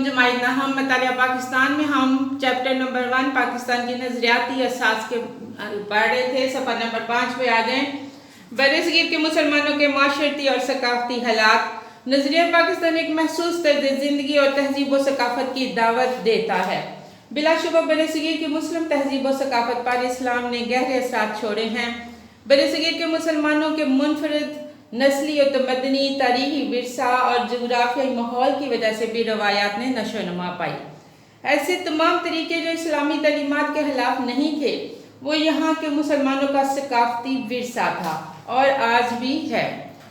जमायत नाहम मतालिया पाकिस्तान में हम चैप्टर नंबर 1 पाकिस्तान की नजरियाती असास के पढ़ रहे थे। सफ़ा नंबर 5 पे आ जाएं। बरसगीर के मुसलमानों के माशरती और सकाफती हालात। नजरिया पाकिस्तान एक महसूस तर्ज ज़िंदगी और तहजीब व सकाफत की दावत देता है। बिलाशुबा बरसगीर की मुस्लिम तहजीब व सकाफत पर इस्लाम ने गहरे असरात छोड़े हैं। बरसगीर के मुसलमानों के मुनफरद नस्ली और तमदनी तारीखी विरसा और जोग्राफियाई माहौल की वजह से भी रवायात ने नशो नुमा पाई। ऐसे तमाम तरीके जो इस्लामी तालीमात के खिलाफ नहीं थे, वो यहाँ के मुसलमानों का सकाफती विरसा था और आज भी है।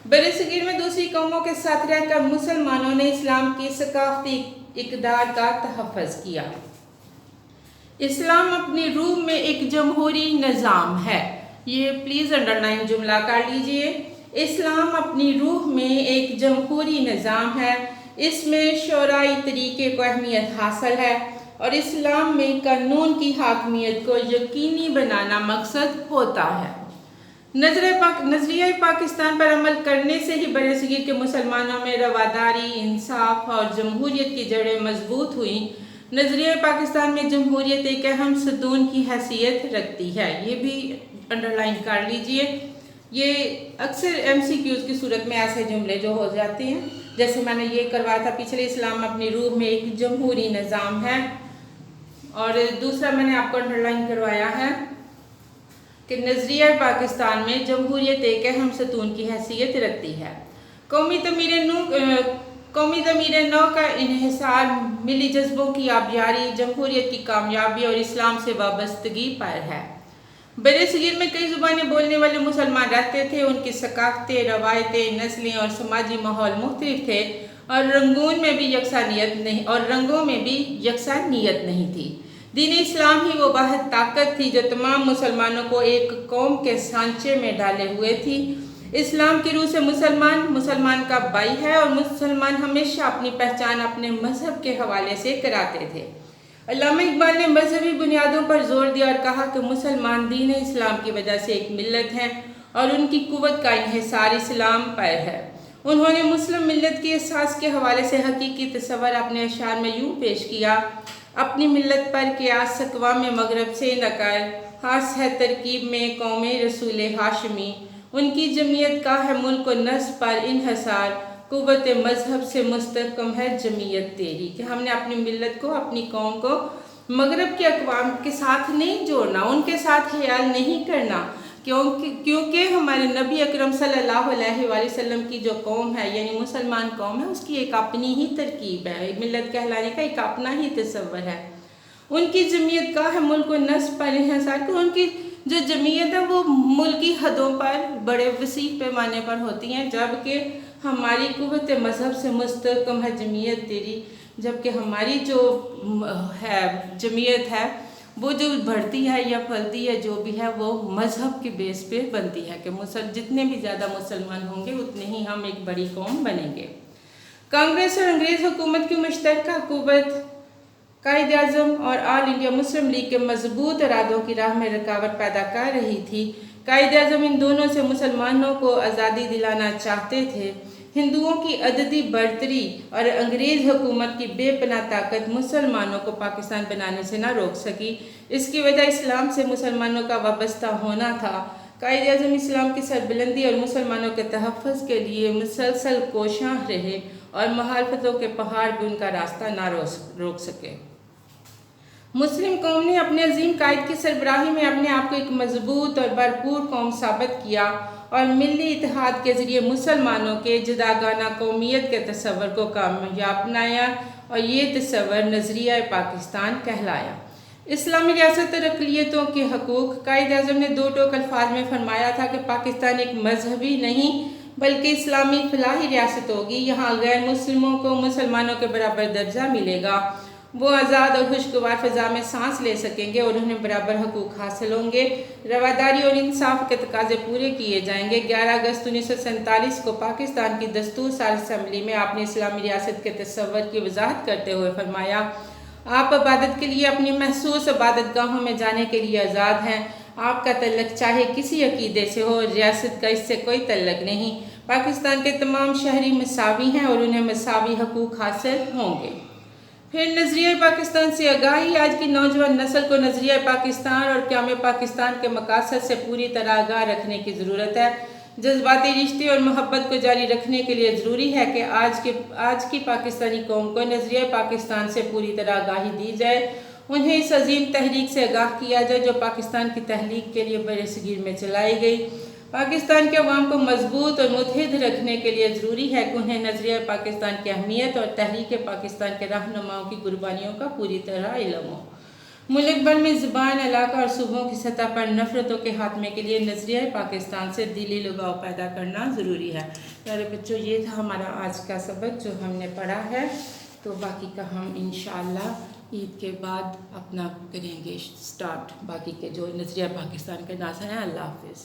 बरसगीर में दूसरी कौमों के साथ रहकर मुसलमानों ने इस्लाम की सकाफती इक़दार का तहफ़्फ़ुज़ किया। इस्लाम अपनी रूह में एक जमहूरी निज़ाम है। ये प्लीज़ अंडरलाइन जुमला कर लीजिए। इस्लाम अपनी रूह में एक जमहूरी निज़ाम है। इसमें शोराई तरीके को अहमियत हासिल है और इस्लाम में कानून की हाकमियत को यकीनी बनाना मकसद होता है। नजरिया पाकिस्तान पर अमल करने से ही बरसगीर के मुसलमानों में रवादारी, इंसाफ और जमहूरियत की जड़ें मजबूत हुई। नजरिया पाकिस्तान में जमहूरियत एक अहम सतून की हैसियत रखती है। ये भी अंडरलाइन कर लीजिए। ये अक्सर MCQs की सूरत में ऐसे जुमले जो हो जाते हैं, जैसे मैंने ये करवाया था पिछले, इस्लाम अपनी रूह में एक जमहूरी निज़ाम है। और दूसरा मैंने आपको अंडरलाइन करवाया है कि नजरिया पाकिस्तान में जमहूरियत एक अहम सतून की हैसियत रखती है। कौमी तमीर नौ का इन्हिसार मिली जज्बों की आबियारी, जमहूरियत की कामयाबी और इस्लाम से वाबस्तगी पर है। बरसगीर में कई ज़ुबानें बोलने वाले मुसलमान रहते थे। उनकी सकाफ़तें, रवायतें, नस्लें और समाजी माहौल मुख्तलिफ थे और रंगों में भी यकसानियत नहीं थी। दीन इस्लाम ही वो वाहिद ताकत थी जो तमाम मुसलमानों को एक कौम के सांचे में डाले हुए थी। इस्लाम की रूह से मुसलमान का भाई है और मुसलमान हमेशा अपनी पहचान अपने मजहब के हवाले से कराते थे। अल्लामा इकबाल ने मजहबी बुनियादों पर जोर दिया और कहा कि मुसलमान दीन इस्लाम की वजह से एक मिल्लत हैं और उनकी कुव्वत का इन्हिसार इस्लाम पर है। उन्होंने मुस्लिम मिल्लत की एहसास के हवाले से हकीकी तस्वर अपने अशार में यूँ पेश किया। अपनी मिल्लत पर क़ियास अक़वाम मग़रब से नक़ल, खास है तरकीब में कौम रसूल हाशमी। उनकी जमीयत का है मुल्क व नस्ब पर इन्हिसार, कुव्वत मजहब से मुस्तहकम है जमीयत तेरी। कि हमने अपनी मिल्लत को, अपनी कौम को मगरब के अक़वाम के साथ नहीं जोड़ना, उनके साथ ख्याल नहीं करना, क्योंकि हमारे नबी अकरम सल्लल्लाहु अलैहि वसल्लम की जो कौम है, यानी मुसलमान कौम है, उसकी एक अपनी ही तरकीब है। मिल्लत कहलाने का एक अपना ही तस्वर है। उनकी जमीयत का है मुल्क व नस्ब पर इन्हिसार, कि उनकी जो जमीयत है वो मुल्की हदों पर बड़े वसी पैमाने पर होती हैं, जबकि हमारी कुव्वत मजहब से मुस्तहकम है जमीयत तेरी। जबकि हमारी जो है जमीयत है वो जो बढ़ती है या फलती है, जो भी है, वो मजहब के बेस पे बनती है कि जितने भी ज़्यादा मुसलमान होंगे उतने ही हम एक बड़ी कौम बनेंगे। कांग्रेस और अंग्रेज़ हुकूमत की मुश्तरका कुव्वत कायद आज़म और ऑल इंडिया मुस्लिम लीग के मजबूत इरादों की राह में रुकावट पैदा कर रही थी। कायद आज़म इन दोनों से मुसलमानों को आज़ादी दिलाना चाहते थे। हिंदुओं की अददी बढ़तरी और अंग्रेज़ हुकूमत की बेपनाह ताकत मुसलमानों को पाकिस्तान बनाने से न रोक सकी। इसकी वजह इस्लाम से मुसलमानों का वाबस्ता होना था। कायद आज़म इस्लाम की सरबुलंदी और मुसलमानों के तहफ़्फ़ुज़ के लिए मुसलसल कोशां रहे और मुखालफतों के पहाड़ भी उनका रास्ता न रोक सके। मुस्लिम कौम ने अपने अजीम कायद की सरबराही में अपने आप को एक मजबूत और भरपूर कौम साबित किया और मिली इत्तेहाद के ज़रिए मुसलमानों के जुदागाना कौमियत के तस्वर को कामयाब बनाया और ये तस्वर नजरिया पाकिस्तान कहलाया। इस्लामी रियासत और अक़लियतों के हकूक़। कायद आज़म ने दो टोक अल्फाज में फरमाया था कि पाकिस्तान एक मजहबी नहीं बल्कि इस्लामी फलाही रियासत होगी। यहाँ गैर मुस्लिमों को मुसलमानों के बराबर दर्जा मिलेगा। वो आज़ाद और खुशगवार फ़ज़ा में सांस ले सकेंगे और उन्हें बराबर हकूक़ हासिल होंगे। रवादारी और इंसाफ के तकाज़े पूरे किए जाएंगे। 11 अगस्त 1947 को पाकिस्तान की दस्तूर साज़ असम्बली में आपने इस्लामी रियासत के तस्वर की वजाहत करते हुए फरमाया, आप इबादत के लिए अपनी महसूस इबादत गाहों में जाने के लिए आज़ाद हैं। आपका तल्लक चाहे किसी अकीदे से हो, रियासत का इससे कोई तल्लक नहीं। पाकिस्तान के तमाम शहरी मसावी हैं और उन्हें मसावी हकूक़ हासिल होंगे। پھر نظریہ پاکستان سے آگاہی، آج کی نوجوان نسل کو نظریہ پاکستان اور قیام پاکستان کے مقاصد سے پوری طرح آگاہ رکھنے کی ضرورت ہے۔ جذباتی رشتے اور محبت کو جاری رکھنے کے لیے ضروری ہے کہ آج کی پاکستانی قوم کو نظریہ پاکستان سے پوری طرح آگاہی دی جائے، انہیں اس عظیم تحریک سے آگاہ کیا جائے جو پاکستان کی تحلیق کے لیے بر صغیر میں چلائی گئی۔ پاکستان کے عوام کو مضبوط اور متحد رکھنے کے لیے ضروری ہے کہ انہیں نظریہ پاکستان کی اہمیت اور تحریک پاکستان کے رہنماؤں کی قربانیوں کا پوری طرح علم ہو۔ ملک بھر میں زبان، علاقہ اور صوبوں کی سطح پر نفرتوں کے خاتمے کے لیے نظریہ پاکستان سے دلی لگاؤ پیدا کرنا ضروری ہے۔ پیارے بچوں، یہ تھا ہمارا آج کا سبق جو ہم نے پڑھا ہے، تو باقی کا ہم انشاءاللہ عید کے بعد اپنا کریں گے سٹارٹ، باقی کے جو نظریہ پاکستان کے ناظرین ہیں۔ اللہ حافظ۔